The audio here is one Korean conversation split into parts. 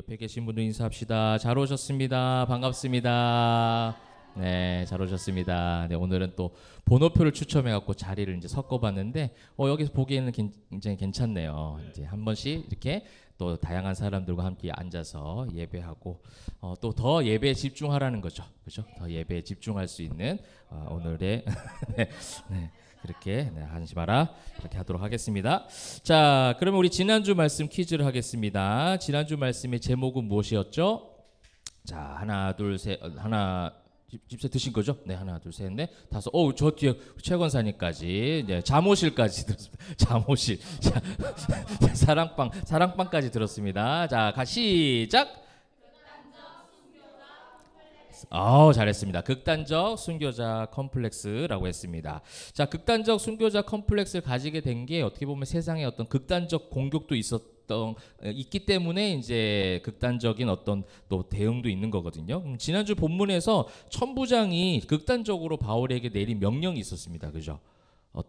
옆에 계신 분들 인사합시다. 잘 오셨습니다. 반갑습니다. 네, 잘 오셨습니다. 네, 오늘은 또 번호표를 추첨해갖고 자리를 이제 섞어봤는데, 여기서 보기에는 굉장히 괜찮네요. 이제 한 번씩 이렇게 또 다양한 사람들과 함께 앉아서 예배하고, 또 더 예배에 집중하라는 거죠. 그죠? 더 예배에 집중할 수 있는 오늘의 네, 네. 그렇게 하지 마라 이렇게 하도록 하겠습니다. 자, 그러면 우리 지난주 말씀 퀴즈를 하겠습니다. 지난주 말씀의 제목은 무엇이었죠? 자, 하나 둘 셋 하나 집세 드신 거죠? 네, 하나 둘 셋 넷 다섯. 저 뒤에 최 권사님까지, 네, 잠오실까지 들었습니다. 잠오실. 자, 사랑방까지 들었습니다. 자, 시작. 잘했습니다. 극단적 순교자 컴플렉스라고 했습니다. 자, 극단적 순교자 컴플렉스를 가지게 된 게 어떻게 보면 세상에 어떤 극단적 공격도 있기 때문에 이제 극단적인 어떤 또 대응도 있는 거거든요. 지난주 본문에서 천부장이 극단적으로 바울에게 내린 명령이 있었습니다. 그죠?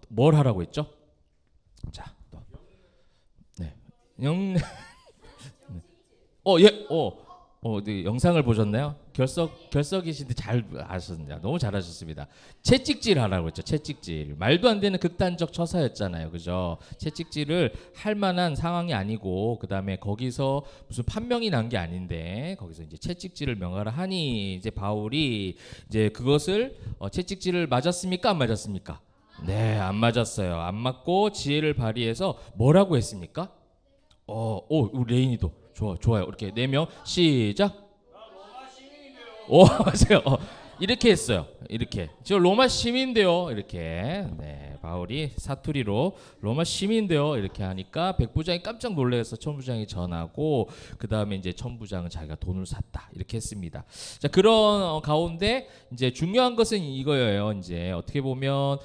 뭘 하라고 했죠? 자, 네, 네. 네, 영상을 보셨나요? 결석이신데 잘 아셨습니다. 너무 잘하셨습니다. 채찍질 하라고 했죠. 채찍질. 말도 안 되는 극단적 처사였잖아요. 그죠? 채찍질을 할 만한 상황이 아니고, 그 다음에 거기서 무슨 판명이 난 게 아닌데, 거기서 이제 채찍질을 명하라 하니, 이제 바울이 이제 그것을 채찍질을 맞았습니까? 안 맞았습니까? 네, 안 맞았어요. 안 맞고 지혜를 발휘해서 뭐라고 했습니까? 우리 레인이도. 좋아요. 이렇게 4명 시작. 맞아요. 이렇게 했어요. 이렇게. 저 로마 시민인데요. 이렇게. 네, 바울이 사투리로 로마 시민인데요. 이렇게 하니까 백부장이 깜짝 놀라서 천부장이 전하고, 그 다음에 이제 천부장은 자기가 돈을 샀다. 이렇게 했습니다. 자, 그런 가운데 이제 중요한 것은 이거예요. 이제 어떻게 보면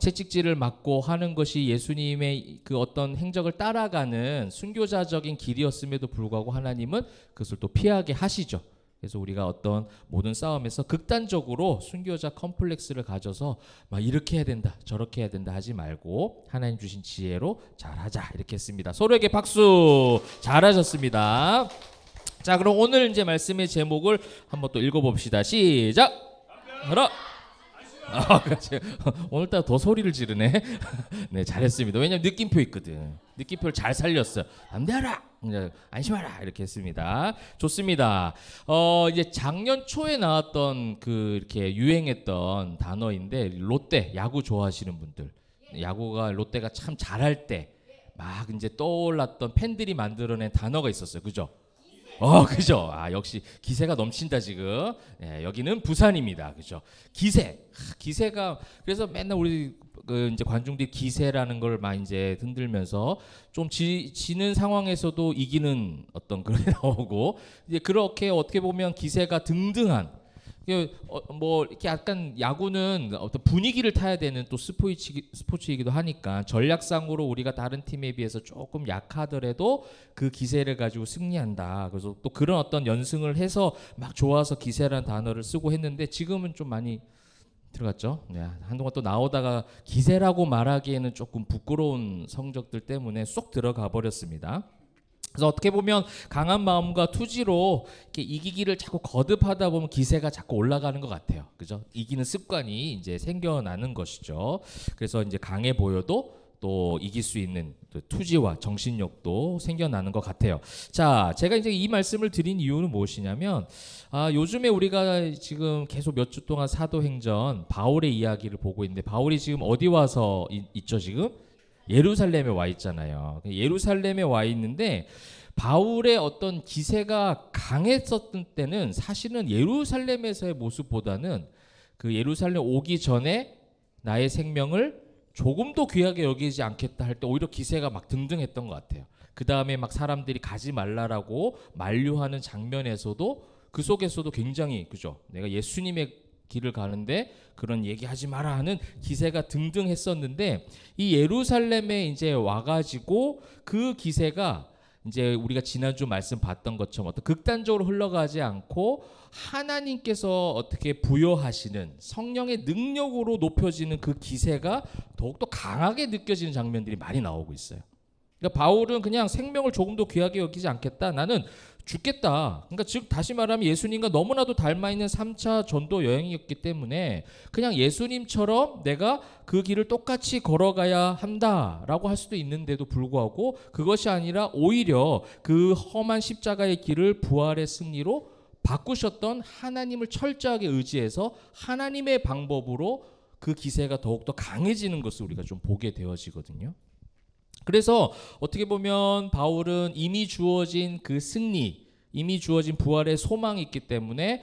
채찍질을 맞고 하는 것이 예수님의 그 어떤 행적을 따라가는 순교자적인 길이었음에도 불구하고 하나님은 그것을 또 피하게 하시죠. 그래서 우리가 어떤 모든 싸움에서 극단적으로 순교자 컴플렉스를 가져서 막 이렇게 해야 된다 저렇게 해야 된다 하지 말고 하나님 주신 지혜로 잘하자 이렇게 했습니다. 서로에게 박수. 잘하셨습니다. 자, 그럼 오늘 이제 말씀의 제목을 한번 또 읽어봅시다. 시작. 하나. 오늘따라 더 소리를 지르네. 네, 잘했습니다. 왜냐면 느낌표 있거든. 느낌표를 잘 살렸어요. 담대하라, 안심하라 이렇게 했습니다. 좋습니다. 이제 작년 초에 나왔던 그 이렇게 유행했던 단어인데, 롯데 야구 좋아하시는 분들, 야구가 롯데가 참 잘할 때 막 이제 떠올랐던 팬들이 만들어낸 단어가 있었어요. 그죠? 그죠? 역시 기세가 넘친다 지금. 네, 여기는 부산입니다. 그죠? 기세가 그래서 맨날 우리 이제 관중들이 기세라는 걸 막 이제 흔들면서 좀 지는 상황에서도 이기는 어떤 그런 게 나오고, 이제 그렇게 어떻게 보면 기세가 등등한, 뭐 이렇게 약간 야구는 어떤 분위기를 타야 되는 또 스포츠이기도 하니까 전략상으로 우리가 다른 팀에 비해서 조금 약하더라도 그 기세를 가지고 승리한다. 그래서 또 그런 어떤 연승을 해서 막 좋아서 기세라는 단어를 쓰고 했는데, 지금은 좀 많이 들어갔죠. 네, 한동안 또 나오다가 기세라고 말하기에는 조금 부끄러운 성적들 때문에 쏙 들어가 버렸습니다. 그래서 어떻게 보면 강한 마음과 투지로 이렇게 이기기를 자꾸 거듭하다 보면 기세가 자꾸 올라가는 것 같아요. 그죠? 이기는 습관이 이제 생겨나는 것이죠. 그래서 이제 강해 보여도 또 이길 수 있는 또 투지와 정신력도 생겨나는 것 같아요. 자, 제가 이제 이 말씀을 드린 이유는 무엇이냐면, 요즘에 우리가 지금 계속 몇 주 동안 사도행전 바울의 이야기를 보고 있는데, 바울이 지금 어디 와서 있죠 지금? 예루살렘에 와 있잖아요. 예루살렘에 와 있는데, 바울의 어떤 기세가 강했었던 때는 사실은 예루살렘에서의 모습보다는 그 예루살렘 오기 전에 나의 생명을 조금도 귀하게 여기지 않겠다 할 때 오히려 기세가 막 등등했던 것 같아요. 그 다음에 막 사람들이 가지 말라라고 만류하는 장면에서도 그 속에서도 굉장히, 그죠? 내가 예수님의 길을 가는데 그런 얘기하지 마라 하는 기세가 등등했었는데, 이 예루살렘에 이제 와가지고 그 기세가 이제 우리가 지난주 말씀 봤던 것처럼 어떤 극단적으로 흘러가지 않고 하나님께서 어떻게 부여하시는 성령의 능력으로 높여지는 그 기세가 더욱더 강하게 느껴지는 장면들이 많이 나오고 있어요. 그러니까 바울은 그냥 생명을 조금도 귀하게 여기지 않겠다. 나는 죽겠다. 그러니까 즉 다시 말하면 예수님과 너무나도 닮아 있는 3차 전도 여행이었기 때문에 그냥 예수님처럼 내가 그 길을 똑같이 걸어가야 한다라고 할 수도 있는데도 불구하고 그것이 아니라 오히려 그 험한 십자가의 길을 부활의 승리로 바꾸셨던 하나님을 철저하게 의지해서 하나님의 방법으로 그 기세가 더욱더 강해지는 것을 우리가 좀 보게 되어지거든요. 그래서 어떻게 보면 바울은 이미 주어진 그 승리, 이미 주어진 부활의 소망이 있기 때문에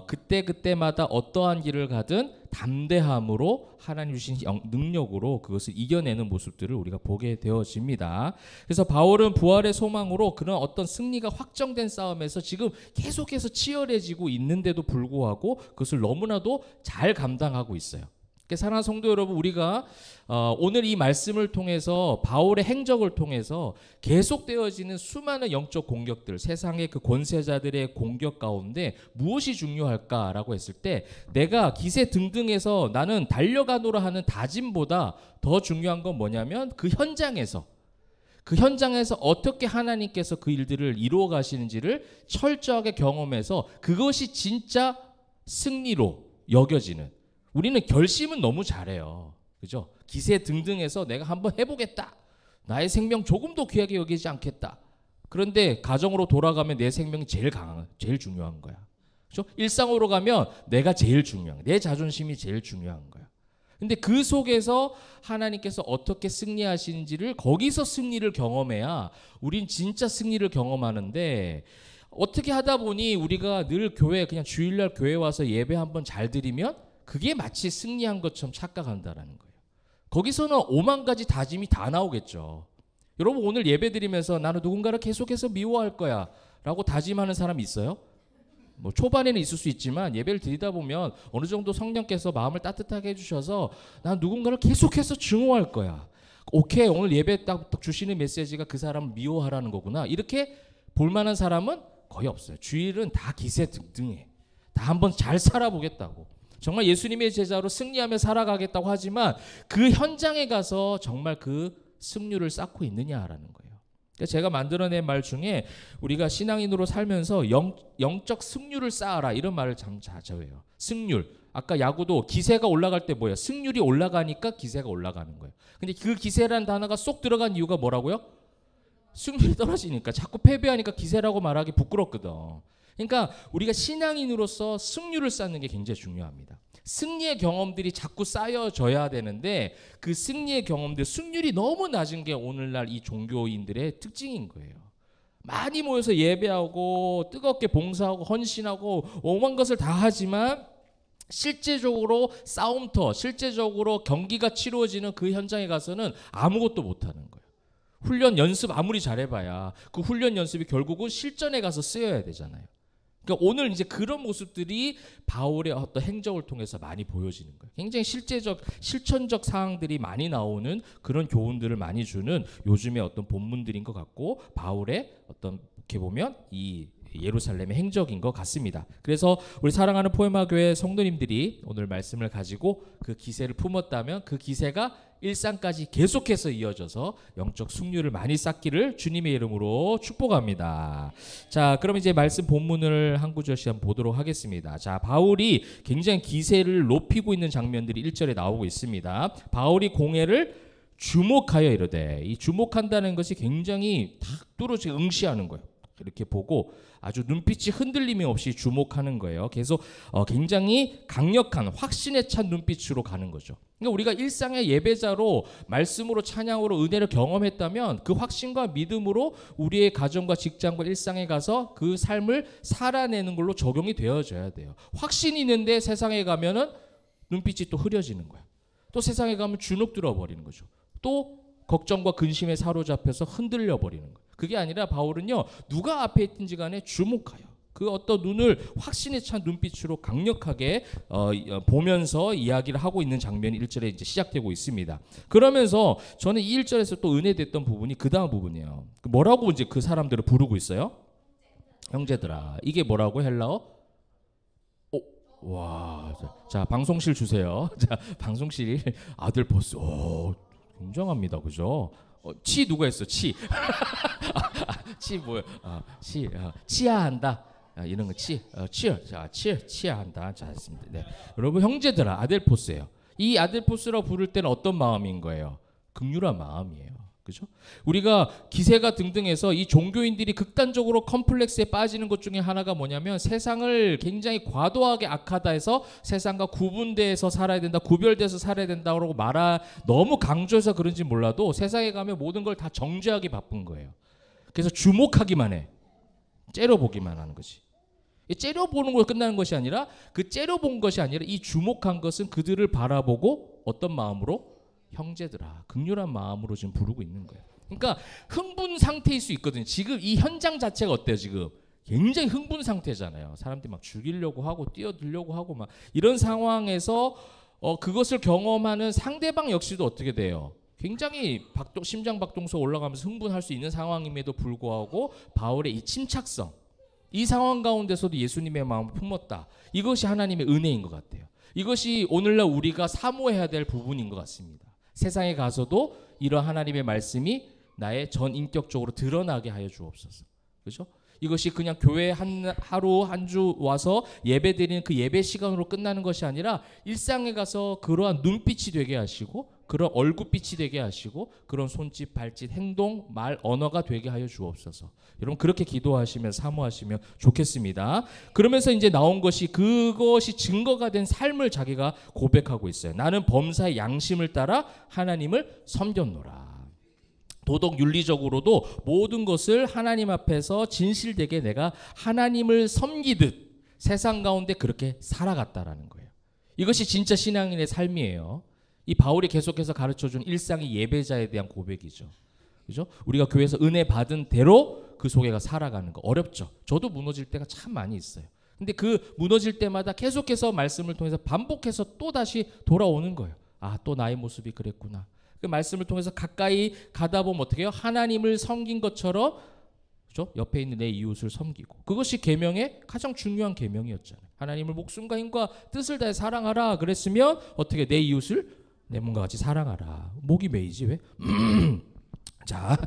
그때그때마다 어떠한 길을 가든 담대함으로 하나님 주신 능력으로 그것을 이겨내는 모습들을 우리가 보게 되어집니다. 그래서 바울은 부활의 소망으로 그런 어떤 승리가 확정된 싸움에서 지금 계속해서 치열해지고 있는데도 불구하고 그것을 너무나도 잘 감당하고 있어요. 사랑하는 성도 여러분, 우리가 오늘 이 말씀을 통해서 바울의 행적을 통해서 계속되어지는 수많은 영적 공격들, 세상의 그 권세자들의 공격 가운데 무엇이 중요할까라고 했을 때 내가 기세 등등해서 나는 달려가노라 하는 다짐보다 더 중요한 건 뭐냐면 그 현장에서 어떻게 하나님께서 그 일들을 이루어 가시는지를 철저하게 경험해서 그것이 진짜 승리로 여겨지는, 우리는 결심은 너무 잘해요. 그죠? 기세 등등해서 내가 한번 해보겠다. 나의 생명 조금도 귀하게 여기지 않겠다. 그런데 가정으로 돌아가면 내 생명이 제일 중요한 거야. 그죠? 일상으로 가면 내가 제일 중요한 거야. 내 자존심이 제일 중요한 거야. 근데 그 속에서 하나님께서 어떻게 승리하시는지를 거기서 승리를 경험해야 우린 진짜 승리를 경험하는데, 어떻게 하다 보니 우리가 늘 교회, 그냥 주일날 교회 와서 예배 한번 잘 드리면 그게 마치 승리한 것처럼 착각한다라는 거예요. 거기서는 5만 가지 다짐이 다 나오겠죠. 여러분 오늘 예배 드리면서 나는 누군가를 계속해서 미워할 거야 라고 다짐하는 사람 있어요? 뭐 초반에는 있을 수 있지만 예배를 드리다 보면 어느 정도 성령께서 마음을 따뜻하게 해주셔서 난 누군가를 계속해서 증오할 거야. 오케이, 오늘 예배 딱 주시는 메시지가 그 사람을 미워하라는 거구나. 이렇게 볼만한 사람은 거의 없어요. 주일은 다 기세 등등해. 다 한번 잘 살아보겠다고. 정말 예수님의 제자로 승리하며 살아가겠다고 하지만 그 현장에 가서 정말 그 승률을 쌓고 있느냐라는 거예요. 그러니까 제가 만들어낸 말 중에 우리가 신앙인으로 살면서 영적 승률을 쌓아라 이런 말을 참 자주 해요. 승률. 아까 야구도 기세가 올라갈 때 뭐예요? 승률이 올라가니까 기세가 올라가는 거예요. 근데 그 기세라는 단어가 쏙 들어간 이유가 뭐라고요? 승률이 떨어지니까. 자꾸 패배하니까 기세라고 말하기 부끄럽거든. 그러니까 우리가 신앙인으로서 승률을 쌓는 게 굉장히 중요합니다. 승리의 경험들이 자꾸 쌓여져야 되는데 그 승리의 경험들, 승률이 너무 낮은 게 오늘날 이 종교인들의 특징인 거예요. 많이 모여서 예배하고 뜨겁게 봉사하고 헌신하고 오만 것을 다 하지만 실제적으로 싸움터, 실제적으로 경기가 치루어지는 그 현장에 가서는 아무것도 못하는 거예요. 훈련 연습 아무리 잘해봐야 그 훈련 연습이 결국은 실전에 가서 쓰여야 되잖아요. 그러니까 오늘 이제 그런 모습들이 바울의 어떤 행적을 통해서 많이 보여지는 거예요. 굉장히 실천적 사항들이 많이 나오는 그런 교훈들을 많이 주는 요즘의 어떤 본문들인 것 같고 바울의 어떤 이렇게 보면 이 예루살렘의 행적인 것 같습니다. 그래서 우리 사랑하는 포에마 교회 성도님들이 오늘 말씀을 가지고 그 기세를 품었다면 그 기세가 일상까지 계속해서 이어져서 영적 승률을 많이 쌓기를 주님의 이름으로 축복합니다. 자, 그럼 이제 말씀 본문을 한 구절씩 한번 보도록 하겠습니다. 자, 바울이 굉장히 기세를 높이고 있는 장면들이 1절에 나오고 있습니다. 바울이 공회를 주목하여 이르되, 이 주목한다는 것이 굉장히 탁 뚫어지게 응시하는 거예요. 이렇게 보고 아주 눈빛이 흔들림이 없이 주목하는 거예요. 계속 굉장히 강력한 확신에 찬 눈빛으로 가는 거죠. 그러니까 우리가 일상의 예배자로 말씀으로 찬양으로 은혜를 경험했다면 그 확신과 믿음으로 우리의 가정과 직장과 일상에 가서 그 삶을 살아내는 걸로 적용이 되어져야 돼요. 확신이 있는데 세상에 가면은 눈빛이 또 흐려지는 거야. 또 세상에 가면 주눅 들어버리는 거죠. 또 걱정과 근심에 사로잡혀서 흔들려 버리는 거예요. 그게 아니라 바울은요, 누가 앞에 있든지 간에 주목하여 그 어떤 눈을 확신에 찬 눈빛으로 강력하게 보면서 이야기를 하고 있는 장면이 1절에 이제 시작되고 있습니다. 그러면서 저는 이 1절에서 또 은혜됐던 부분이 그 다음 부분이에요. 뭐라고 이제 그 사람들을 부르고 있어요? 형제들아. 이게 뭐라고 헬라어? 와, 자 방송실 주세요. 자 방송실 아들 보스. 굉장합니다, 그죠? 치 누가 했어? 치. 치 뭐야? 치아한다. 이런 거 치아한다. 잘했습니다. 네. 여러분 형제들아, 아델포스예요. 이 아델포스라고 부를 때는 어떤 마음인 거예요? 긍휼한 마음이에요. 그죠? 우리가 기세가 등등해서 이 종교인들이 극단적으로 컴플렉스에 빠지는 것 중에 하나가 뭐냐면 세상을 굉장히 과도하게 악하다 해서 세상과 구분돼서 살아야 된다, 구별돼서 살아야 된다고 너무 강조해서 그런지 몰라도 세상에 가면 모든 걸 다 정죄하기 바쁜 거예요. 그래서 주목하기만 해. 째려보기만 하는 거지. 째려보는 걸로 끝나는 것이 아니라 그 째려본 것이 아니라 이 주목한 것은 그들을 바라보고 어떤 마음으로? 형제들아, 긍휼한 마음으로 지금 부르고 있는 거예요. 그러니까 흥분 상태일 수 있거든요. 지금 이 현장 자체가 어때요? 지금 굉장히 흥분 상태잖아요. 사람들이 막 죽이려고 하고 뛰어들려고 하고 막 이런 상황에서 그것을 경험하는 상대방 역시도 어떻게 돼요? 굉장히 심장 박동수가 올라가면서 흥분할 수 있는 상황임에도 불구하고 바울의 이 침착성, 이 상황 가운데서도 예수님의 마음을 품었다. 이것이 하나님의 은혜인 것 같아요. 이것이 오늘날 우리가 사모해야 될 부분인 것 같습니다. 세상에 가서도 이런 하나님의 말씀이 나의 전인격적으로 드러나게 하여 주옵소서. 그렇죠? 이것이 그냥 교회 하루 한 주 와서 예배 드리는 그 예배 시간으로 끝나는 것이 아니라 일상에 가서 그러한 눈빛이 되게 하시고 그런 얼굴빛이 되게 하시고 그런 손짓, 발짓, 행동, 말, 언어가 되게 하여 주옵소서. 여러분 그렇게 기도하시면 사모하시면 좋겠습니다. 그러면서 이제 나온 것이 그것이 증거가 된 삶을 자기가 고백하고 있어요. 나는 범사의 양심을 따라 하나님을 섬겼노라. 도덕 윤리적으로도 모든 것을 하나님 앞에서 진실되게 내가 하나님을 섬기듯 세상 가운데 그렇게 살아갔다라는 거예요. 이것이 진짜 신앙인의 삶이에요. 이 바울이 계속해서 가르쳐준 일상의 예배자에 대한 고백이죠. 그죠? 우리가 교회에서 은혜 받은 대로 그 속에가 살아가는 거 어렵죠. 저도 무너질 때가 참 많이 있어요. 근데 그 무너질 때마다 계속해서 말씀을 통해서 반복해서 또 다시 돌아오는 거예요. 아, 또 나의 모습이 그랬구나. 그 말씀을 통해서 가까이 가다 보면 어떻게 해요? 하나님을 섬긴 것처럼, 그렇죠? 옆에 있는 내 이웃을 섬기고. 그것이 계명의 가장 중요한 계명이었잖아요. 하나님을 목숨과 힘과 뜻을 다해 사랑하라 그랬으면 어떻게 내 이웃을 내 몸과 같이 사랑하라. 목이 메이지 왜? 자,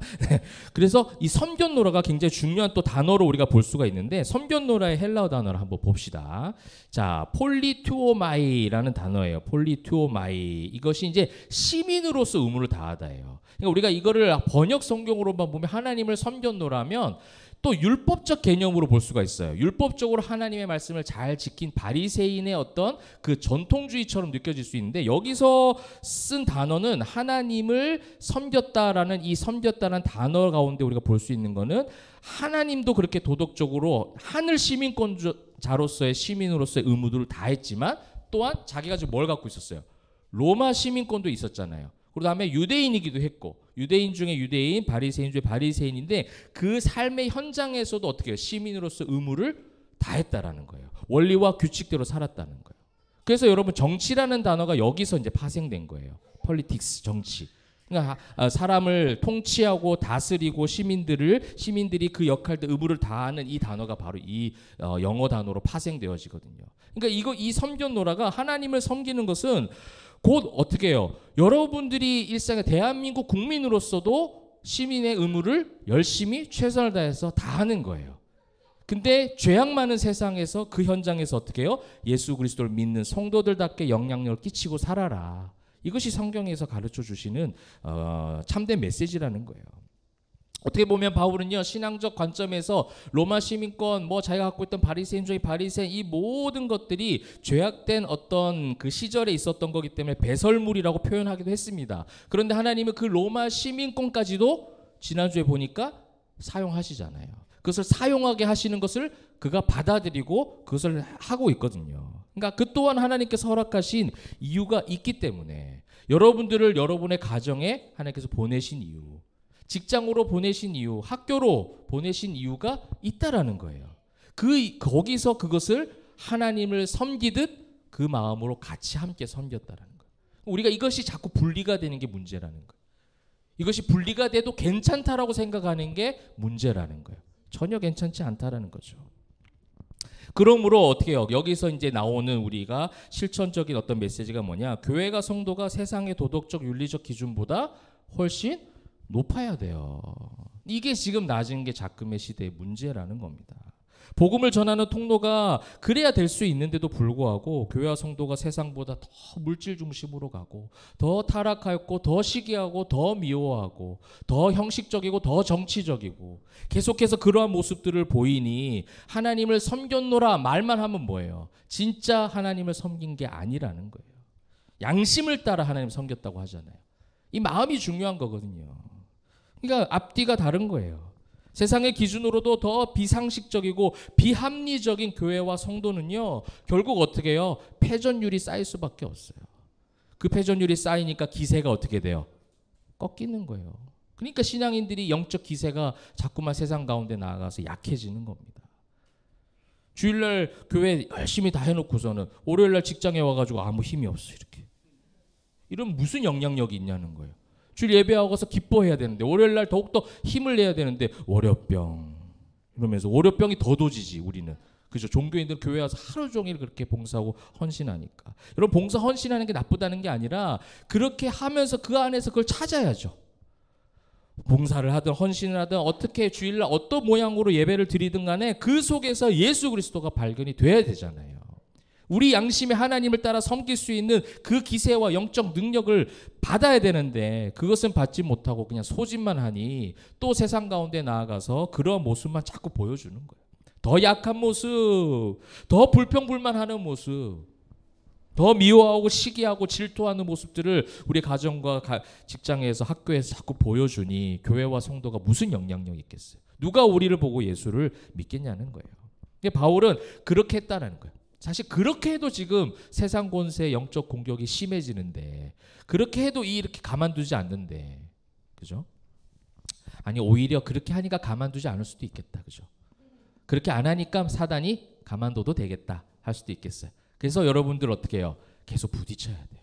그래서 이 섬겼노라가 굉장히 중요한 또 단어로 우리가 볼 수가 있는데 섬겼노라의 헬라어 단어를 한번 봅시다. 자, 폴리투오마이라는 단어예요. 폴리투오마이. 이것이 이제 시민으로서 의무를 다하다예요. 그러니까 우리가 이거를 번역 성경으로만 보면 하나님을 섬겼노라면 또 율법적 개념으로 볼 수가 있어요. 율법적으로 하나님의 말씀을 잘 지킨 바리새인의 어떤 그 전통주의처럼 느껴질 수 있는데 여기서 쓴 단어는 하나님을 섬겼다라는 이 섬겼다는 단어 가운데 우리가 볼 수 있는 거는 하나님도 그렇게 도덕적으로 하늘 시민권자로서의 시민으로서의 의무들을 다했지만 또한 자기가 지금 뭘 갖고 있었어요? 로마 시민권도 있었잖아요. 그 다음에 유대인이기도 했고 유대인 중에 유대인, 바리새인 중에 바리새인인데 그 삶의 현장에서도 어떻게 해요? 시민으로서 의무를 다했다라는 거예요. 원리와 규칙대로 살았다는 거예요. 그래서 여러분 정치라는 단어가 여기서 이제 파생된 거예요. politics, 정치. 그러니까 사람을 통치하고 다스리고 시민들이 그 역할들 의무를 다하는 이 단어가 바로 이 영어 단어로 파생되어지거든요. 그러니까 이 섬겼노라가 하나님을 섬기는 것은 곧 어떻게 해요? 여러분들이 일상의 대한민국 국민으로서도 시민의 의무를 열심히 최선을 다해서 다하는 거예요. 근데 죄악 많은 세상에서 그 현장에서 어떻게 해요? 예수 그리스도를 믿는 성도들답게 영향력을 끼치고 살아라. 이것이 성경에서 가르쳐 주시는 참된 메시지라는 거예요. 어떻게 보면 바울은요 신앙적 관점에서 로마 시민권 자기가 갖고 있던 바리새인 중에 바리새인 이 모든 것들이 죄악된 어떤 그 시절에 있었던 거기 때문에 배설물이라고 표현하기도 했습니다. 그런데 하나님은 그 로마 시민권까지도 지난주에 보니까 사용하시잖아요. 그것을 사용하게 하시는 것을 그가 받아들이고 그것을 하고 있거든요. 그러니까 그 또한 하나님께서 허락하신 이유가 있기 때문에 여러분들을 여러분의 가정에 하나님께서 보내신 이유, 직장으로 보내신 이유, 학교로 보내신 이유가 있다라는 거예요. 거기서 그것을 하나님을 섬기듯 그 마음으로 같이 함께 섬겼다라는 거예요. 우리가 이것이 자꾸 분리가 되는 게 문제라는 거예요. 이것이 분리가 돼도 괜찮다라고 생각하는 게 문제라는 거예요. 전혀 괜찮지 않다라는 거죠. 그러므로 어떻게 해요? 여기서 이제 나오는 우리가 실천적인 어떤 메시지가 뭐냐? 교회가 성도가 세상의 도덕적 윤리적 기준보다 훨씬 높아야 돼요. 이게 지금 낮은 게 작금의 시대의 문제라는 겁니다. 복음을 전하는 통로가 그래야 될 수 있는데도 불구하고 교회와 성도가 세상보다 더 물질 중심으로 가고 더 타락하였고 더 시기하고 더 미워하고 더 형식적이고 더 정치적이고 계속해서 그러한 모습들을 보이니 하나님을 섬겼노라 말만 하면 뭐예요? 진짜 하나님을 섬긴 게 아니라는 거예요. 양심을 따라 하나님 섬겼다고 하잖아요. 이 마음이 중요한 거거든요. 그러니까 앞뒤가 다른 거예요. 세상의 기준으로도 더 비상식적이고 비합리적인 교회와 성도는요, 결국 어떻게 해요? 패전율이 쌓일 수밖에 없어요. 그 패전율이 쌓이니까 기세가 어떻게 돼요? 꺾이는 거예요. 그러니까 신앙인들이 영적 기세가 자꾸만 세상 가운데 나아가서 약해지는 겁니다. 주일날 교회 열심히 다 해놓고서는 월요일날 직장에 와가지고 아무 힘이 없어 이렇게. 이런 무슨 영향력이 있냐는 거예요. 주일 예배하고서 기뻐해야 되는데 월요일날 더욱더 힘을 내야 되는데 월요병 이러면서 월요병이 더 도지지 우리는. 그죠? 종교인들은 교회 와서 하루 종일 그렇게 봉사하고 헌신하니까. 여러분 봉사 헌신하는 게 나쁘다는 게 아니라 그렇게 하면서 그 안에서 그걸 찾아야죠. 봉사를 하든 헌신을 하든 어떻게 주일날 어떤 모양으로 예배를 드리든 간에 그 속에서 예수 그리스도가 발견이 돼야 되잖아요. 우리 양심에 하나님을 따라 섬길 수 있는 그 기세와 영적 능력을 받아야 되는데 그것은 받지 못하고 그냥 소집만 하니 또 세상 가운데 나아가서 그런 모습만 자꾸 보여주는 거예요. 더 약한 모습, 더 불평불만하는 모습, 더 미워하고 시기하고 질투하는 모습들을 우리 가정과 직장에서 학교에서 자꾸 보여주니 교회와 성도가 무슨 영향력이 있겠어요? 누가 우리를 보고 예수를 믿겠냐는 거예요. 바울은 그렇게 했다는 거예요. 사실 그렇게 해도 지금 세상 권세의 영적 공격이 심해지는데 그렇게 해도 이렇게 가만두지 않는데 그죠? 아니 오히려 그렇게 하니까 가만두지 않을 수도 있겠다. 그죠? 그렇게 안 하니까 사단이 가만둬도 되겠다 할 수도 있겠어요. 그래서 여러분들 어떻게 해요? 계속 부딪혀야 돼요.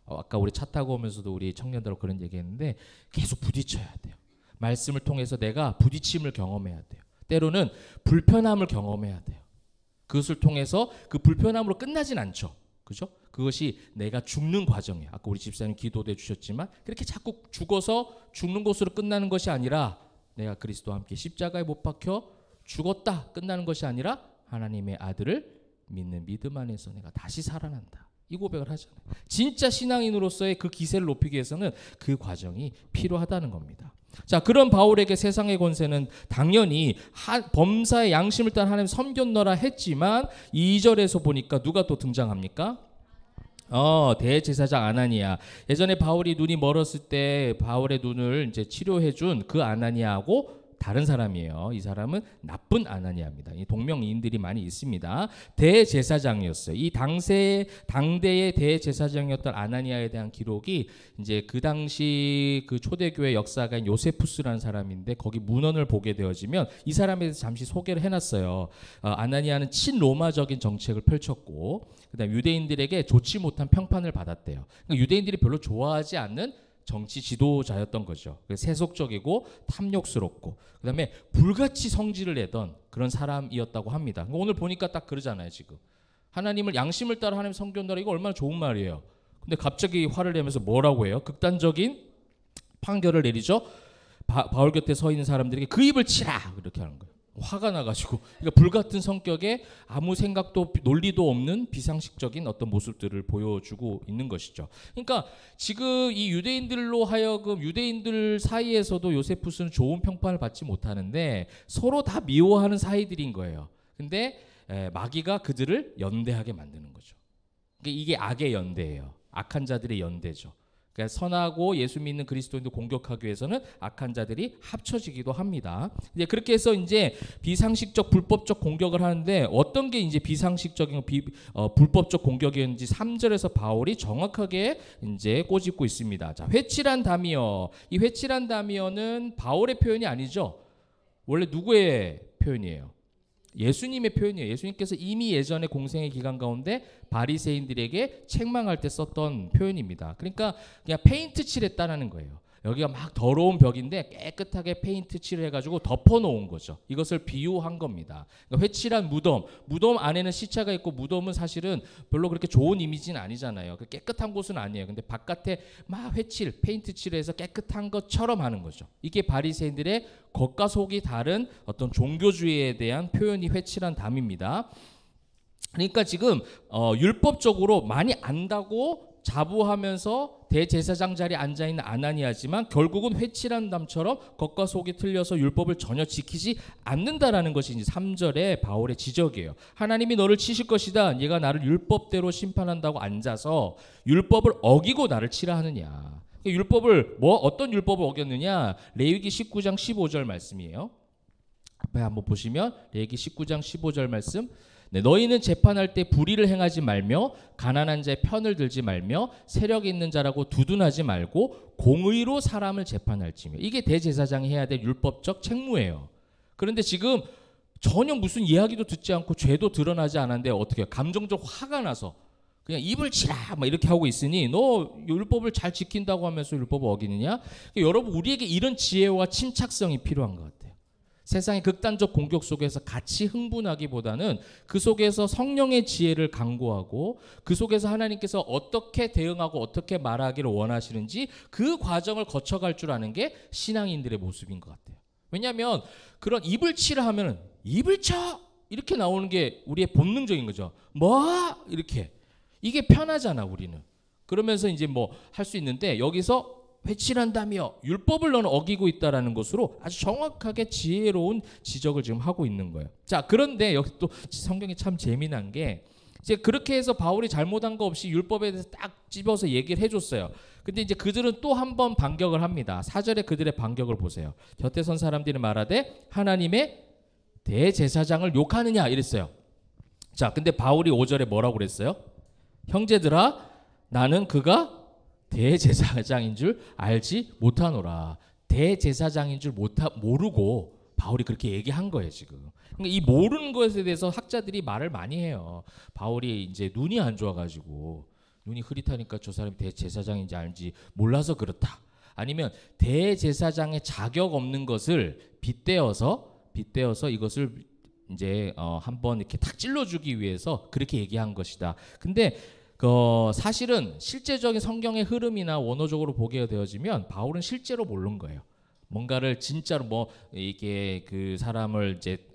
아까 우리 차 타고 오면서도 우리 청년들하고 그런 얘기했는데 계속 부딪혀야 돼요. 말씀을 통해서 내가 부딪힘을 경험해야 돼요. 때로는 불편함을 경험해야 돼요. 그것을 통해서 그 불편함으로 끝나진 않죠. 그죠? 그것이 내가 죽는 과정이에요. 아까 우리 집사님 기도도 해주셨지만 그렇게 자꾸 죽어서 죽는 것으로 끝나는 것이 아니라 내가 그리스도와 함께 십자가에 못 박혀 죽었다 끝나는 것이 아니라 하나님의 아들을 믿는 믿음 안에서 내가 다시 살아난다. 이 고백을 하잖아요. 진짜 신앙인으로서의 그 기세를 높이기 위해서는 그 과정이 필요하다는 겁니다. 자, 그런 바울에게 세상의 권세는 당연히 범사의 양심을 따라 하나님 섬겼노라 했지만 2절에서 보니까 누가 또 등장합니까? 대제사장 아나니아. 예전에 바울이 눈이 멀었을 때 바울의 눈을 이제 치료해 준 그 아나니아하고 다른 사람이에요. 이 사람은 나쁜 아나니아입니다. 이 동명이인들이 많이 있습니다. 대제사장이었어요. 이 당대의 대제사장이었던 아나니아에 대한 기록이 이제 그 당시 그 초대교회 역사가인 요세푸스라는 사람인데 거기 문헌을 보게 되어지면 이 사람에 대해서 잠시 소개를 해놨어요. 아나니아는 친로마적인 정책을 펼쳤고 그다음 유대인들에게 좋지 못한 평판을 받았대요. 그러니까 유대인들이 별로 좋아하지 않는 정치 지도자였던 거죠. 세속적이고 탐욕스럽고 그다음에 불같이 성질을 내던 그런 사람이었다고 합니다. 오늘 보니까 딱 그러잖아요. 지금 하나님을 양심을 따라 하나님 섬겼노라 이거 얼마나 좋은 말이에요. 근데 갑자기 화를 내면서 뭐라고 해요? 극단적인 판결을 내리죠. 바울 곁에 서 있는 사람들에게 그 입을 치라 그렇게 하는 거예요. 화가 나가지고 그러니까 불같은 성격에 아무 생각도 논리도 없는 비상식적인 어떤 모습들을 보여주고 있는 것이죠. 그러니까 지금 이 유대인들로 하여금 유대인들 사이에서도 요세푸스는 좋은 평판을 받지 못하는데 서로 다 미워하는 사이들인 거예요. 근데 마귀가 그들을 연대하게 만드는 거죠. 그러니까 이게 악의 연대예요. 악한 자들의 연대죠. 그러니까 선하고 예수 믿는 그리스도인들 공격하기 위해서는 악한 자들이 합쳐지기도 합니다. 이제 그렇게 해서 이제 비상식적 불법적 공격을 하는데 어떤 게 이제 비상식적인 불법적 공격이었는지 3절에서 바울이 정확하게 이제 꼬집고 있습니다. 자, 회칠한 다미어. 이 회칠한 다미어는 바울의 표현이 아니죠. 원래 누구의 표현이에요? 예수님의 표현이에요. 예수님께서 이미 예전에 공생의 기간 가운데 바리새인들에게 책망할 때 썼던 표현입니다. 그러니까 그냥 페인트 칠했다는 거예요. 여기가 막 더러운 벽인데 깨끗하게 페인트 칠을 해가지고 덮어놓은 거죠. 이것을 비유한 겁니다. 그러니까 회칠한 무덤, 무덤 안에는 시체가 있고 무덤은 사실은 별로 그렇게 좋은 이미지는 아니잖아요. 깨끗한 곳은 아니에요. 근데 바깥에 막 회칠, 페인트 칠해서 깨끗한 것처럼 하는 거죠. 이게 바리새인들의 겉과 속이 다른 어떤 종교주의에 대한 표현이 회칠한 담입니다. 그러니까 지금 율법적으로 많이 안다고 자부하면서 대제사장 자리에 앉아있는 아나니아지만 결국은 회칠한 담처럼 겉과 속이 틀려서 율법을 전혀 지키지 않는다라는 것이 이제 3절의 바울의 지적이에요. 하나님이 너를 치실 것이다. 네가 나를 율법대로 심판한다고 앉아서 율법을 어기고 나를 치라 하느냐. 율법을 어떤 율법을 어겼느냐. 레위기 19장 15절 말씀이에요. 앞에 한번 보시면 레위기 19장 15절 말씀. 네, 너희는 재판할 때 불의를 행하지 말며 가난한 자의 편을 들지 말며 세력 있는 자라고 두둔하지 말고 공의로 사람을 재판할지며. 이게 대제사장이 해야 될 율법적 책무예요. 그런데 지금 전혀 무슨 이야기도 듣지 않고 죄도 드러나지 않았는데 어떻게 감정적 화가 나서 그냥 입을 치라 막 이렇게 하고 있으니 너 율법을 잘 지킨다고 하면서 율법을 어기느냐? 여러분, 우리에게 이런 지혜와 침착성이 필요한 것 같아요. 세상의 극단적 공격 속에서 같이 흥분하기보다는 그 속에서 성령의 지혜를 강구하고 그 속에서 하나님께서 어떻게 대응하고 어떻게 말하기를 원하시는지 그 과정을 거쳐갈 줄 아는 게 신앙인들의 모습인 것 같아요. 왜냐하면 그런 입을 치라 하면 입을 쳐! 이렇게 나오는 게 우리의 본능적인 거죠. 뭐? 이렇게. 이게 편하잖아, 우리는. 그러면서 이제 뭐 할 수 있는데 여기서 회칠한다며 율법을 너는 어기고 있다라는 것으로 아주 정확하게 지혜로운 지적을 지금 하고 있는 거예요. 자, 그런데 여기 또 성경이 참 재미난 게 이제 그렇게 해서 바울이 잘못한 거 없이 율법에 대해서 딱 집어서 얘기를 해줬어요. 근데 이제 그들은 또 한 번 반격을 합니다. 4절에 그들의 반격을 보세요. 곁에 선 사람들이 말하되 하나님의 대제사장을 욕하느냐 이랬어요. 자, 근데 바울이 5절에 뭐라고 그랬어요? 형제들아, 나는 그가 대제사장인 줄 알지 못하노라. 대제사장인 줄 모르고 바울이 그렇게 얘기한 거예요, 지금. 그러니까 이 모르는 것에 대해서 학자들이 말을 많이 해요. 바울이 이제 눈이 안 좋아가지고 눈이 흐릿하니까 저 사람이 대제사장인지 알지 몰라서 그렇다. 아니면 대제사장의 자격 없는 것을 빗대어서 이것을 이제 한번 이렇게 탁 찔러주기 위해서 그렇게 얘기한 것이다. 근데 사실은 실제적인 성경의 흐름이나 원어적으로 보게 되어지면 바울은 실제로 모르는 거예요. 뭔가를 진짜로 이게 그 사람을 이제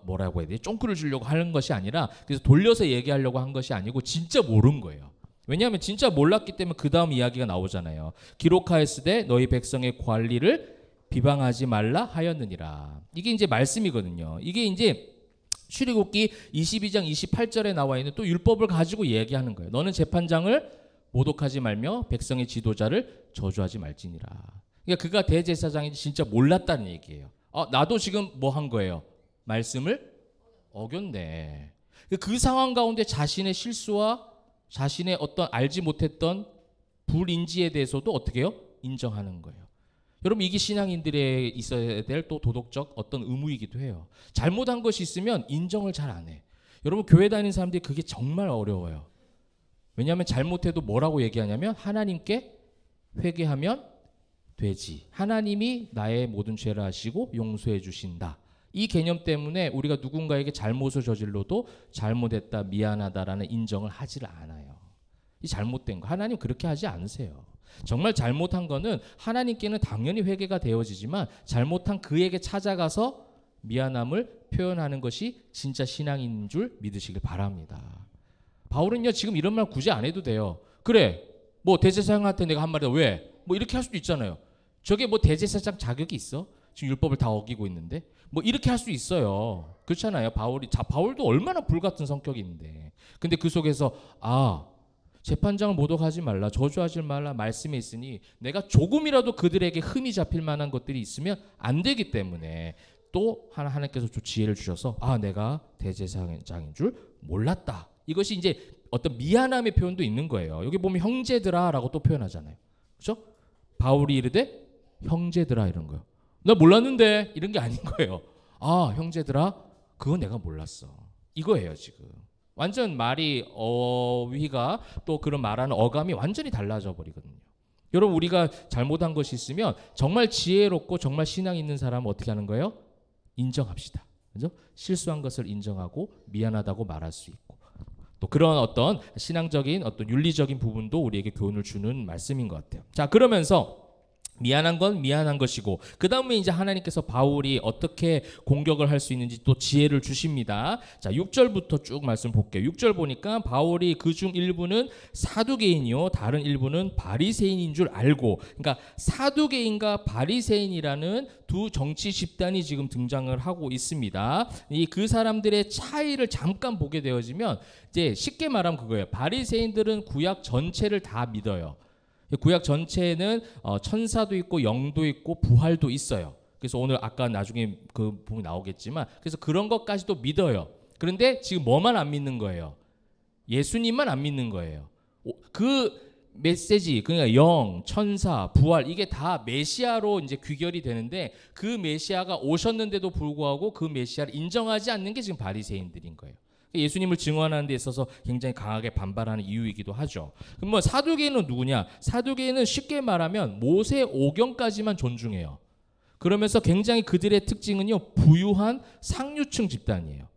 뭐라고 해야 돼? 쫑크를 주려고 하는 것이 아니라 그래서 돌려서 얘기하려고 한 것이 아니고 진짜 모르는 거예요. 왜냐하면 진짜 몰랐기 때문에 그 다음 이야기가 나오잖아요. 기록하였으되 너희 백성의 관리를 비방하지 말라 하였느니라. 이게 이제 말씀이거든요. 이게 이제 출애굽기 22장 28절에 나와 있는 또 율법을 가지고 얘기하는 거예요. 너는 재판장을 모독하지 말며 백성의 지도자를 저주하지 말지니라. 그러니까 그가 대제사장인지 진짜 몰랐다는 얘기예요. 나도 지금 뭐 한 거예요? 말씀을 어겼네. 그 상황 가운데 자신의 실수와 자신의 어떤 알지 못했던 불인지에 대해서도 어떻게 해요? 인정하는 거예요. 여러분, 이게 신앙인들의 있어야 될 또 도덕적 어떤 의무이기도 해요. 잘못한 것이 있으면 인정을 잘 안 해. 여러분, 교회 다니는 사람들이 그게 정말 어려워요. 왜냐하면 잘못해도 뭐라고 얘기하냐면 하나님께 회개하면 되지. 하나님이 나의 모든 죄를 아시고 용서해 주신다. 이 개념 때문에 우리가 누군가에게 잘못을 저질러도 잘못했다, 미안하다라는 인정을 하지를 않아요. 이 잘못된 거 하나님 그렇게 하지 않으세요. 정말 잘못한 거는 하나님께는 당연히 회개가 되어지지만 잘못한 그에게 찾아가서 미안함을 표현하는 것이 진짜 신앙인 줄 믿으시길 바랍니다. 바울은요, 지금 이런 말 굳이 안 해도 돼요. 그래, 뭐 대제사장한테 내가 한 말이다. 왜? 뭐 이렇게 할 수도 있잖아요. 저게 뭐 대제사장 자격이 있어? 지금 율법을 다 어기고 있는데 뭐 이렇게 할 수 있어요. 그렇잖아요. 바울도 얼마나 불같은 성격이 있는데. 근데 그 속에서 재판장을 모독하지 말라, 저주하지 말라 말씀에 있으니 내가 조금이라도 그들에게 흠이 잡힐 만한 것들이 있으면 안 되기 때문에 또 하나님께서 지혜를 주셔서 내가 대제사장인 줄 몰랐다. 이것이 이제 어떤 미안함의 표현도 있는 거예요. 여기 보면 형제들아라고 또 표현하잖아요. 그렇죠? 바울이 이르되 형제들아 이런 거예요. 나 몰랐는데 이런 게 아닌 거예요. 형제들아, 그거 내가 몰랐어. 이거예요, 지금. 완전 말이 어휘가 또 그런 말하는 어감이 완전히 달라져 버리거든요. 여러분 우리가 잘못한 것이 있으면 정말 지혜롭고 정말 신앙 있는 사람은 어떻게 하는 거예요? 인정합시다. 그죠? 실수한 것을 인정하고 미안하다고 말할 수 있고 또 그런 어떤 신앙적인 어떤 윤리적인 부분도 우리에게 교훈을 주는 말씀인 것 같아요. 자, 그러면서 미안한 건 미안한 것이고 그 다음에 이제 하나님께서 바울이 어떻게 공격을 할 수 있는지 또 지혜를 주십니다. 자, 6절부터 쭉 말씀 볼게요. 6절 보니까 바울이 그중 일부는 사두개인이요 다른 일부는 바리새인인 줄 알고, 그러니까 사두개인과 바리새인이라는 두 정치 집단이 지금 등장을 하고 있습니다. 이 그 사람들의 차이를 잠깐 보게 되어지면 이제 쉽게 말하면 그거예요. 바리새인들은 구약 전체를 다 믿어요. 구약 전체에는 천사도 있고 영도 있고 부활도 있어요. 그래서 오늘 아까 나중에 그 부분이 나오겠지만 그래서 그런 것까지도 믿어요. 그런데 지금 뭐만 안 믿는 거예요? 예수님만 안 믿는 거예요. 그 메시지, 그러니까 영, 천사, 부활 이게 다 메시아로 이제 귀결이 되는데 그 메시아가 오셨는데도 불구하고 그 메시아를 인정하지 않는 게 지금 바리새인들인 거예요. 예수님을 증언하는 데 있어서 굉장히 강하게 반발하는 이유이기도 하죠. 그럼 뭐 사두개인은 누구냐? 사두개인은 쉽게 말하면 모세 오경까지만 존중해요. 그러면서 굉장히 그들의 특징은요, 부유한 상류층 집단이에요.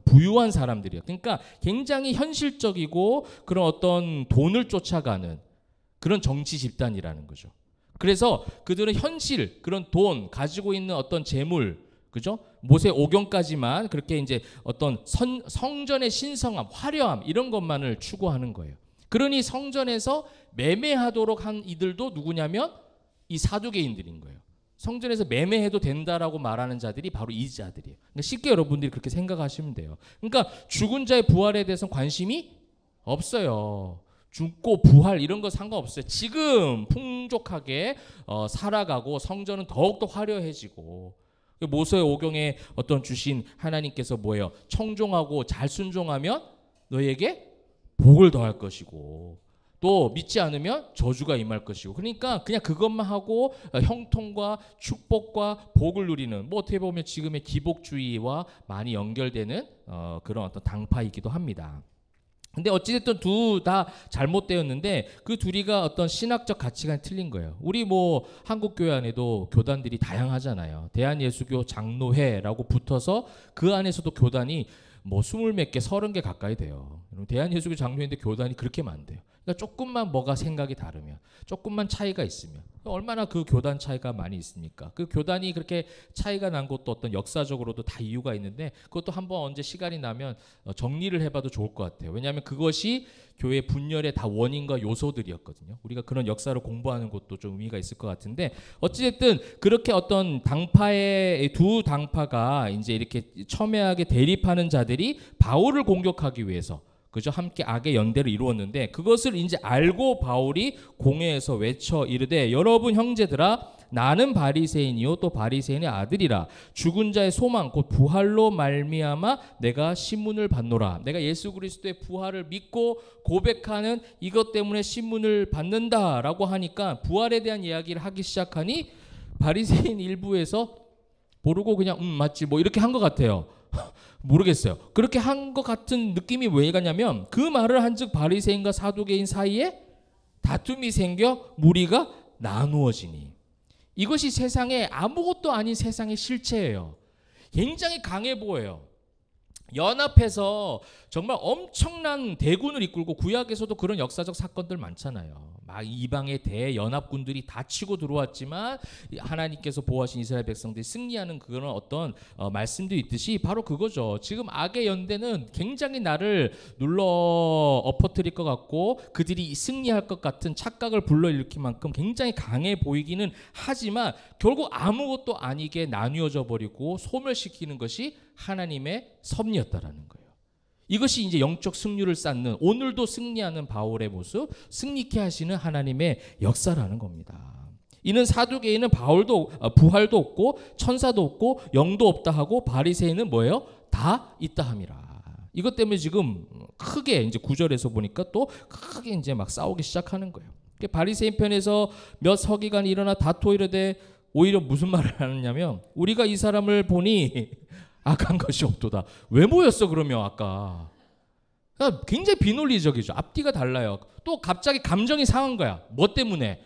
부유한 사람들이에요. 그러니까 굉장히 현실적이고 그런 어떤 돈을 쫓아가는 그런 정치 집단이라는 거죠. 그래서 그들은 현실, 그런 돈, 가지고 있는 어떤 재물, 그죠? 모세 오경까지만 그렇게 이제 어떤 성전의 신성함, 화려함 이런 것만을 추구하는 거예요. 그러니 성전에서 매매하도록 한 이들도 누구냐면 이 사두개인들인 거예요. 성전에서 매매해도 된다라고 말하는 자들이 바로 이 자들이에요. 그러니까 쉽게 여러분들이 그렇게 생각하시면 돼요. 그러니까 죽은 자의 부활에 대해서는 관심이 없어요. 죽고 부활 이런 거 상관없어요. 지금 풍족하게 살아가고 성전은 더욱더 화려해지고 모세 오경에 어떤 주신 하나님께서 뭐예요? 청종하고 잘 순종하면 너에게 복을 더할 것이고 또 믿지 않으면 저주가 임할 것이고, 그러니까 그냥 그것만 하고 형통과 축복과 복을 누리는, 뭐 어떻게 보면 지금의 기복주의와 많이 연결되는 그런 어떤 당파이기도 합니다. 근데 어찌됐든 둘 다 잘못되었는데 그 둘이가 어떤 신학적 가치관이 틀린 거예요. 우리 뭐 한국교회 안에도 교단들이 다양하잖아요. 대한예수교 장로회라고 붙어서 그 안에서도 교단이 뭐 20몇 개, 30개 가까이 돼요. 대한예수교 장로회인데 교단이 그렇게 많대요. 그러니까 조금만 뭐가 생각이 다르면, 조금만 차이가 있으면 얼마나 그 교단 차이가 많이 있습니까? 그 교단이 그렇게 차이가 난 것도 어떤 역사적으로도 다 이유가 있는데 그것도 한번 언제 시간이 나면 정리를 해봐도 좋을 것 같아요. 왜냐하면 그것이 교회 분열의 다 원인과 요소들이었거든요. 우리가 그런 역사를 공부하는 것도 좀 의미가 있을 것 같은데, 어찌됐든 그렇게 어떤 당파의 두 당파가 이제 이렇게 첨예하게 대립하는 자들이 바울을 공격하기 위해서, 그죠? 함께 악의 연대를 이루었는데 그것을 이제 알고 바울이 공회에서 외쳐 이르되 여러분 형제들아, 나는 바리새인이요 또 바리새인의 아들이라. 죽은 자의 소망 곧 부활로 말미암아 내가 신문을 받노라. 내가 예수 그리스도의 부활을 믿고 고백하는 이것 때문에 신문을 받는다라고 하니까 부활에 대한 이야기를 하기 시작하니 바리새인 일부에서 모르고 그냥 맞지 뭐 이렇게 한 것 같아요. 모르겠어요. 그렇게 한 것 같은 느낌이 왜 가냐면 그 말을 한즉 바리새인과 사두개인 사이에 다툼이 생겨 무리가 나누어지니. 이것이 세상에 아무것도 아닌 세상의 실체예요. 굉장히 강해 보여요. 연합해서 정말 엄청난 대군을 이끌고, 구약에서도 그런 역사적 사건들 많잖아요. 막 이방의 대연합군들이 다 치고 들어왔지만 하나님께서 보호하신 이스라엘 백성들이 승리하는 그런 어떤 말씀도 있듯이 바로 그거죠. 지금 악의 연대는 굉장히 나를 눌러 엎어뜨릴 것 같고 그들이 승리할 것 같은 착각을 불러일으킬 만큼 굉장히 강해 보이기는 하지만 결국 아무것도 아니게 나뉘어져 버리고 소멸시키는 것이 하나님의 섭리였다라는 거예요. 이것이 이제 영적 승률을 쌓는, 오늘도 승리하는 바울의 모습, 승리케 하시는 하나님의 역사라는 겁니다. 이는 사두개인은 부활도 없고 천사도 없고 영도 없다 하고 바리새인은 뭐예요? 다 있다 함이라. 이것 때문에 지금 크게 이제 9절에서 보니까 또 크게 이제 막 싸우기 시작하는 거예요. 바리새인 편에서 몇 서기관이 일어나 다투어 이르되, 오히려 무슨 말을 하느냐면 우리가 이 사람을 보니 악한 것이 없도다. 왜 모였어 그러면 아까? 그러니까 굉장히 비논리적이죠. 앞뒤가 달라요. 또 갑자기 감정이 상한 거야. 뭐 때문에?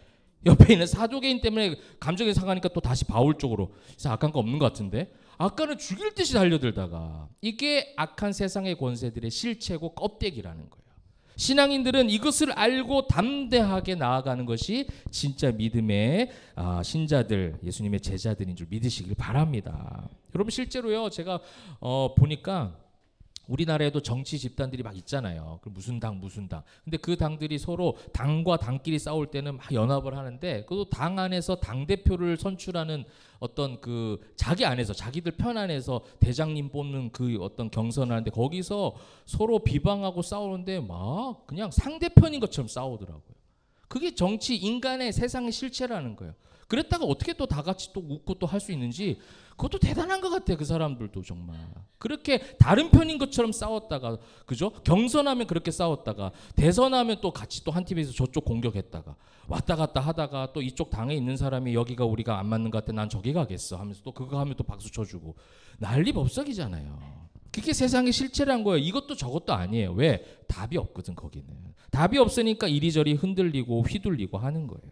옆에 있는 사도개인 때문에 감정이 상하니까 또 다시 바울 쪽으로. 그래서 악한 거 없는 것 같은데. 아까는 죽일 듯이 달려들다가 이게 악한 세상의 권세들의 실체고 껍데기라는 거예요. 신앙인들은 이것을 알고 담대하게 나아가는 것이 진짜 믿음의 신자들, 예수님의 제자들인 줄 믿으시길 바랍니다. 여러분 실제로요, 제가 보니까 우리나라에도 정치 집단들이 막 있잖아요. 무슨 당 무슨 당. 근데 그 당들이 서로 당과 당끼리 싸울 때는 막 연합을 하는데 그 당 안에서 당 대표를 선출하는 어떤 그 자기 안에서 자기들 편 안에서 대장님 뽑는 그 어떤 경선을 하는데 거기서 서로 비방하고 싸우는데 막 그냥 상대편인 것처럼 싸우더라고요. 그게 정치 인간의 세상의 실체라는 거예요. 그랬다가 어떻게 또 다 같이 또 웃고 또 할 수 있는지 그것도 대단한 것 같아요. 그 사람들도 정말 그렇게 다른 편인 것처럼 싸웠다가 그죠? 경선하면 그렇게 싸웠다가 대선하면 또 같이 또 한 팀에서 저쪽 공격했다가 왔다 갔다 하다가 또 이쪽 당에 있는 사람이 여기가 우리가 안 맞는 것 같아 난 저기 가겠어 하면서 또 그거 하면 또 박수 쳐주고 난리법석이잖아요. 그게 세상의 실체란 거예요. 이것도 저것도 아니에요. 왜? 답이 없거든 거기는. 답이 없으니까 이리저리 흔들리고 휘둘리고 하는 거예요.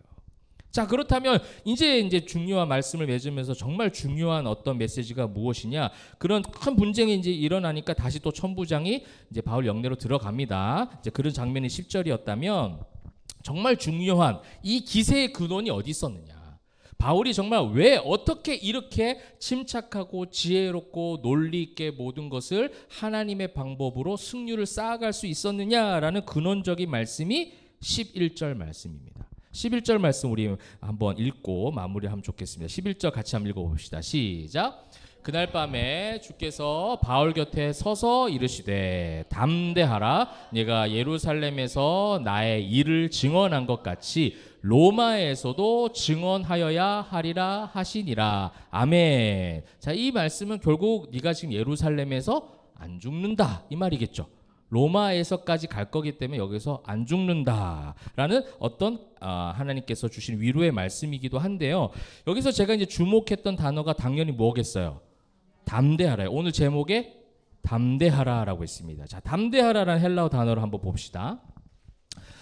자, 그렇다면 이제 중요한 말씀을 맺으면서 정말 중요한 어떤 메시지가 무엇이냐? 그런 큰 분쟁이 이제 일어나니까 다시 또 천부장이 이제 바울 영내로 들어갑니다. 이제 그런 장면이 10절이었다면 정말 중요한 이 기세의 근원이 어디 있었느냐? 바울이 정말 왜 어떻게 이렇게 침착하고 지혜롭고 논리 있게 모든 것을 하나님의 방법으로 승률을 쌓아갈 수 있었느냐라는 근원적인 말씀이 11절 말씀입니다. 11절 말씀 우리 한번 읽고 마무리하면 좋겠습니다. 11절 같이 한번 읽어봅시다. 시작. 그날 밤에 주께서 바울 곁에 서서 이르시되 담대하라 네가 예루살렘에서 나의 일을 증언한 것 같이 로마에서도 증언하여야 하리라 하시니라. 아멘. 자, 이 말씀은 결국 네가 지금 예루살렘에서 안 죽는다 이 말이겠죠. 로마에서까지 갈 거기 때문에 여기서 안 죽는다라는 어떤 하나님께서 주신 위로의 말씀이기도 한데요. 여기서 제가 이제 주목했던 단어가 당연히 뭐겠어요? 담대하라요. 오늘 제목에 담대하라라고 있습니다. 자, 담대하라라는 헬라어 단어를 한번 봅시다.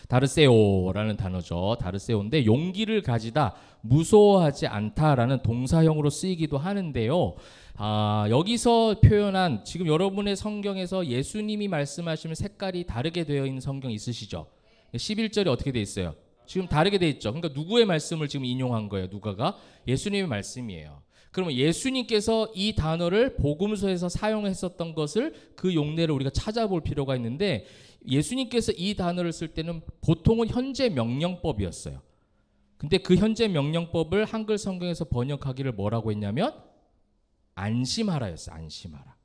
다르세오라는 단어죠. 다르세오인데 용기를 가지다, 무서워하지 않다라는 동사형으로 쓰이기도 하는데요. 여기서 표현한 지금 여러분의 성경에서 예수님이 말씀하시는 색깔이 다르게 되어 있는 성경 있으시죠? 11절이 어떻게 돼 있어요? 지금 다르게 돼 있죠. 그러니까 누구의 말씀을 지금 인용한 거예요? 누가가? 예수님의 말씀이에요. 그러면 예수님께서 이 단어를 복음서에서 사용했었던 것을 그 용례를 우리가 찾아볼 필요가 있는데 예수님께서 이 단어를 쓸 때는 보통은 현재 명령법이었어요. 근데 그 현재 명령법을 한글 성경에서 번역하기를 뭐라고 했냐면 안심하라였어요. 안심하라.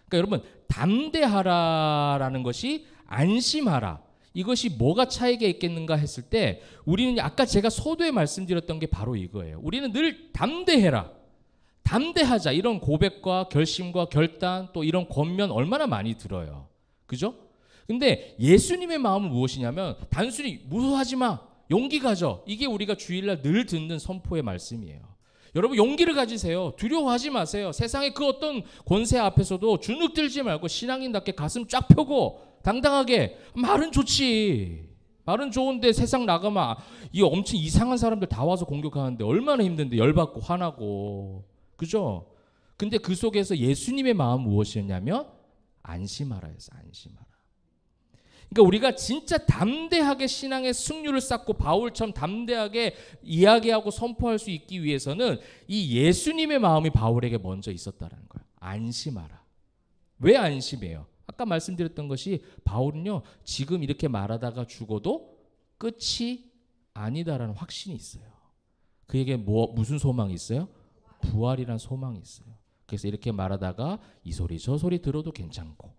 그러니까 여러분 담대하라라는 것이 안심하라. 이것이 뭐가 차이가 있겠는가 했을 때 우리는 아까 제가 서두에 말씀드렸던 게 바로 이거예요. 우리는 늘 담대해라. 담대하자. 이런 고백과 결심과 결단 또 이런 권면 얼마나 많이 들어요. 그죠? 근데 예수님의 마음은 무엇이냐면 단순히 무서워하지 마. 용기 가져. 이게 우리가 주일날 늘 듣는 선포의 말씀이에요. 여러분 용기를 가지세요. 두려워하지 마세요. 세상의 그 어떤 권세 앞에서도 주눅들지 말고 신앙인답게 가슴 쫙 펴고 당당하게 말은 좋지. 말은 좋은데 세상 나가면 이 엄청 이상한 사람들 다 와서 공격하는데 얼마나 힘든데 열받고 화나고 그죠? 근데 그 속에서 예수님의 마음 무엇이었냐면 안심하라 해서 안심하라. 그러니까 우리가 진짜 담대하게 신앙의 승률을 쌓고 바울처럼 담대하게 이야기하고 선포할 수 있기 위해서는 이 예수님의 마음이 바울에게 먼저 있었다는 거예요. 안심하라. 왜 안심해요? 아까 말씀드렸던 것이 바울은요 지금 이렇게 말하다가 죽어도 끝이 아니다라는 확신이 있어요. 그에게 무슨 소망이 있어요? 부활이란 소망이 있어요. 그래서 이렇게 말하다가 이 소리 저 소리 들어도 괜찮고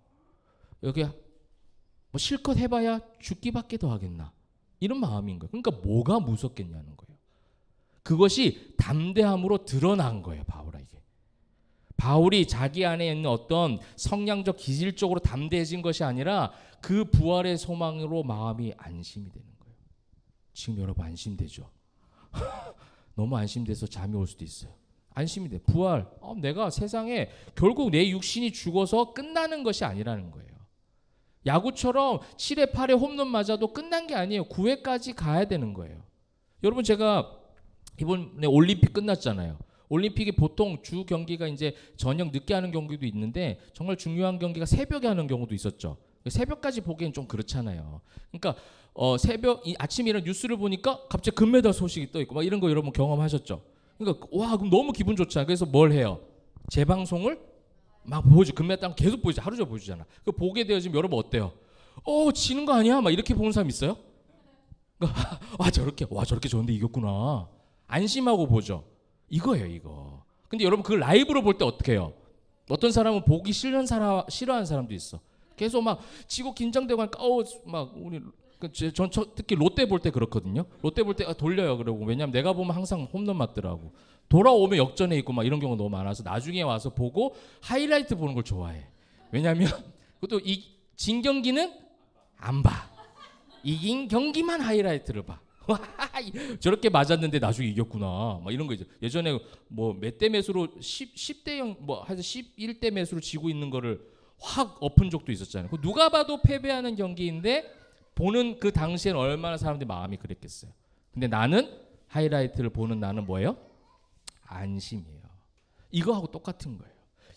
여기 뭐 실컷 해봐야 죽기밖에 더 하겠나 이런 마음인 거예요. 그러니까 뭐가 무섭겠냐는 거예요. 그것이 담대함으로 드러난 거예요. 바울에게. 바울이 자기 안에 있는 어떤 성량적 기질적으로 담대해진 것이 아니라 그 부활의 소망으로 마음이 안심이 되는 거예요. 지금 여러분 안심되죠? 너무 안심돼서 잠이 올 수도 있어요. 안심이 돼. 부활. 내가 세상에 결국 내 육신이 죽어서 끝나는 것이 아니라는 거예요. 야구처럼 7회 8회 홈런 맞아도 끝난 게 아니에요. 9회까지 가야 되는 거예요. 여러분 제가 이번에 올림픽 끝났잖아요. 올림픽이 보통 주 경기가 이제 저녁 늦게 하는 경기도 있는데 정말 중요한 경기가 새벽에 하는 경우도 있었죠. 새벽까지 보기엔 좀 그렇잖아요. 그러니까 아침에 이런 뉴스를 보니까 갑자기 금메달 소식이 떠 있고 막 이런 거 여러분 경험하셨죠. 그러니까 와 그럼 너무 기분 좋잖아요. 그래서 뭘 해요? 재방송을 막 보여줘. 금메달 계속 보여줘. 하루 종일 보여주잖아. 그 보게 되어지면 여러분 어때요? 지는 거 아니야? 막 이렇게 보는 사람 있어요? 그러니까 저렇게 좋은데 이겼구나. 안심하고 보죠. 이거예요, 이거. 근데 여러분 그걸 라이브로 볼 때 어떻게 해요? 어떤 사람은 보기 싫어하는 사람도 있어. 계속 막 지고 긴장되고 하니까 막 우리 전 특히 롯데 볼 때 그렇거든요. 롯데 볼 때 돌려요. 그러고 왜냐면 내가 보면 항상 홈런 맞더라고. 돌아오면 역전에 있고 막 이런 경우가 너무 많아서 나중에 와서 보고 하이라이트 보는 걸 좋아해. 왜냐면 그것도 진 경기는 안 봐. 이긴 경기만 하이라이트를 봐. 저렇게 맞았는데 나중에 이겼구나. 막 이런 거 있죠. 예전에 뭐 몇 대 몇으로 10대 0 뭐 하여튼 11대 몇으로 지고 있는 거를 확 엎은 적도 있었잖아요. 누가 봐도 패배하는 경기인데 보는 그 당시엔 얼마나 사람들이 마음이 그랬겠어요. 근데 나는 하이라이트를 보는 나는 뭐예요? 안심이에요. 이거하고 똑같은 거예요.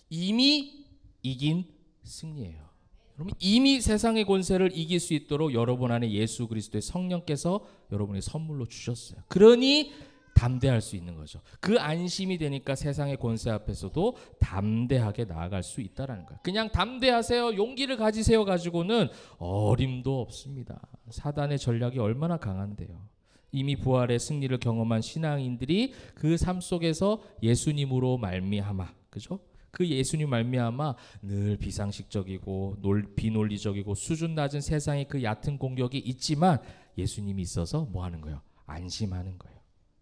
이미 이긴 승리예요. 여러분 이미 세상의 권세를 이길 수 있도록 여러분 안에 예수 그리스도의 성령께서 여러분의 선물로 주셨어요. 그러니 담대할 수 있는 거죠. 그 안심이 되니까 세상의 권세 앞에서도 담대하게 나아갈 수 있다라는 거예요. 그냥 담대하세요, 용기를 가지세요 가지고는 어림도 없습니다. 사단의 전략이 얼마나 강한데요. 이미 부활의 승리를 경험한 신앙인들이 그 삶 속에서 예수님으로 말미암아, 그죠? 그 예수님 말미암아 늘 비상식적이고 비논리적이고 수준 낮은 세상의 그 얕은 공격이 있지만 예수님이 있어서 뭐 하는 거예요? 안심하는 거예요.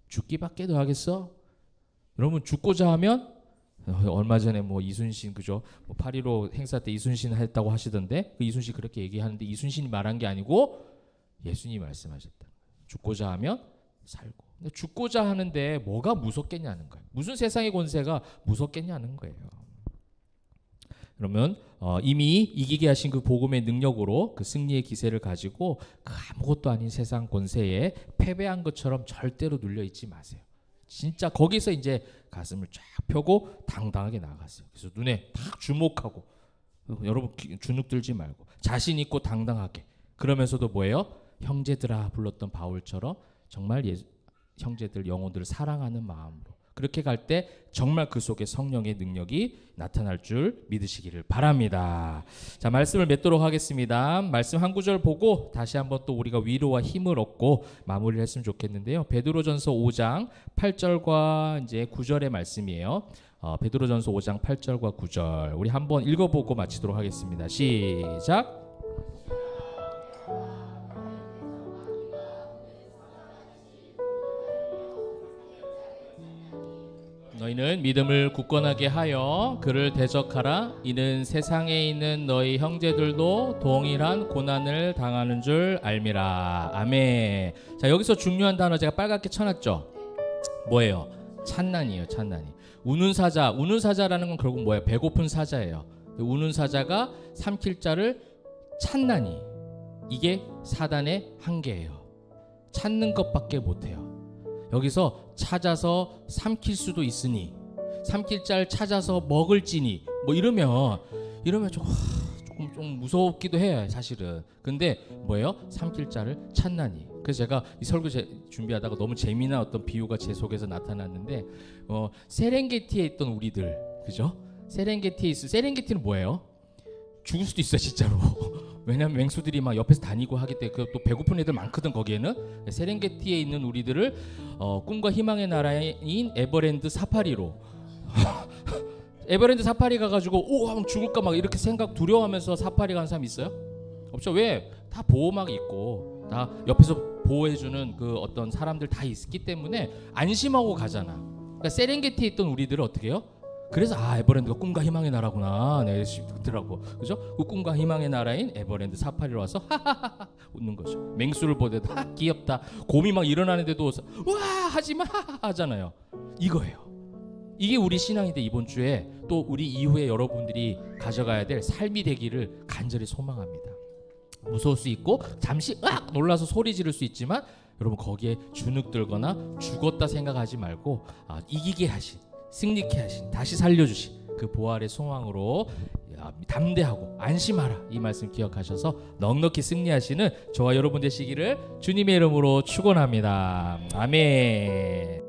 죽기밖에 더 하겠어? 여러분 죽고자 하면 얼마 전에 뭐 이순신 그죠? 뭐 8.15 행사 때 이순신 했다고 하시던데 그 이순신 그렇게 얘기하는데 이순신이 말한 게 아니고 예수님이 말씀하셨다. 죽고자 하면 살고. 근데 죽고자 하는데 뭐가 무섭겠냐는 거예요. 무슨 세상의 권세가 무섭겠냐는 거예요. 그러면 이미 이기게 하신 그 복음의 능력으로 그 승리의 기세를 가지고 그 아무것도 아닌 세상 권세에 패배한 것처럼 절대로 눌려 있지 마세요. 진짜 거기서 이제 가슴을 쫙 펴고 당당하게 나가세요. 그래서 눈에 딱 주목하고 여러분 주눅 들지 말고 자신 있고 당당하게 그러면서도 뭐예요? 형제들아 불렀던 바울처럼 정말 형제들 영혼들을 사랑하는 마음으로 그렇게 갈 때 정말 그 속에 성령의 능력이 나타날 줄 믿으시기를 바랍니다. 자, 말씀을 맺도록 하겠습니다. 말씀 한 구절 보고 다시 한번 또 우리가 위로와 힘을 얻고 마무리를 했으면 좋겠는데요. 베드로전서 5장 8절과 이제 9절의 말씀이에요. 베드로전서 5장 8절과 9절 우리 한번 읽어보고 마치도록 하겠습니다. 시작. 너희는 믿음을 굳건하게 하여 그를 대적하라. 이는 세상에 있는 너희 형제들도 동일한 고난을 당하는 줄 알미라. 아멘. 자, 여기서 중요한 단어 제가 빨갛게 쳐놨죠. 뭐예요? 찬난이에요. 찬난이. 우는 사자라는 건 결국 뭐예요? 배고픈 사자예요. 우는 사자가 삼킬 자를 찬난이. 이게 사단의 한계예요. 찾는 것밖에 못해요. 여기서 찾아서 삼킬 수도 있으니 삼킬 자를 찾아서 먹을지니 뭐 이러면 조금 좀 무섭기도 해요 사실은. 근데 뭐예요? 삼킬 자를 찾나니. 그래서 제가 이 설교 준비하다가 너무 재미난 어떤 비유가 제 속에서 나타났는데 세렝게티에 있던 우리들 그죠? 세렝게티는 뭐예요? 죽을 수도 있어요 진짜로. 왜냐면 맹수들이 막 옆에서 다니고 하기 때문에 또 배고픈 애들 많거든 거기에는. 세렝게티에 있는 우리들을 꿈과 희망의 나라인 에버랜드 사파리로 에버랜드 사파리 가가지고 한번 죽을까 막 이렇게 두려워하면서 사파리 가는 사람 있어요? 없죠. 왜? 다 보호막 있고 다 옆에서 보호해주는 그 어떤 사람들 다 있기 때문에 안심하고 가잖아. 그러니까 세렝게티에 있던 우리들은 어떻게 해요? 그래서 에버랜드가 꿈과 희망의 나라구나. 네, 그더라고. 그죠? 그 꿈과 희망의 나라인 에버랜드 사파리로 와서 하하하 웃는 거죠. 맹수를 보대도 귀엽다. 곰이 막 일어나는데도 와 하지마 하잖아요. 이거예요. 이게 우리 신앙인데 이번 주에 또 우리 이후에 여러분들이 가져가야 될 삶이 되기를 간절히 소망합니다. 무서울 수 있고 잠시 놀라서 소리 지를 수 있지만 여러분 거기에 주눅들거나 죽었다 생각하지 말고 이기게 하신, 승리케 하신, 다시 살려주신 그 부활의 소망으로 담대하고 안심하라, 이 말씀 기억하셔서 넉넉히 승리하시는 저와 여러분 되시기를 주님의 이름으로 축원합니다. 아멘.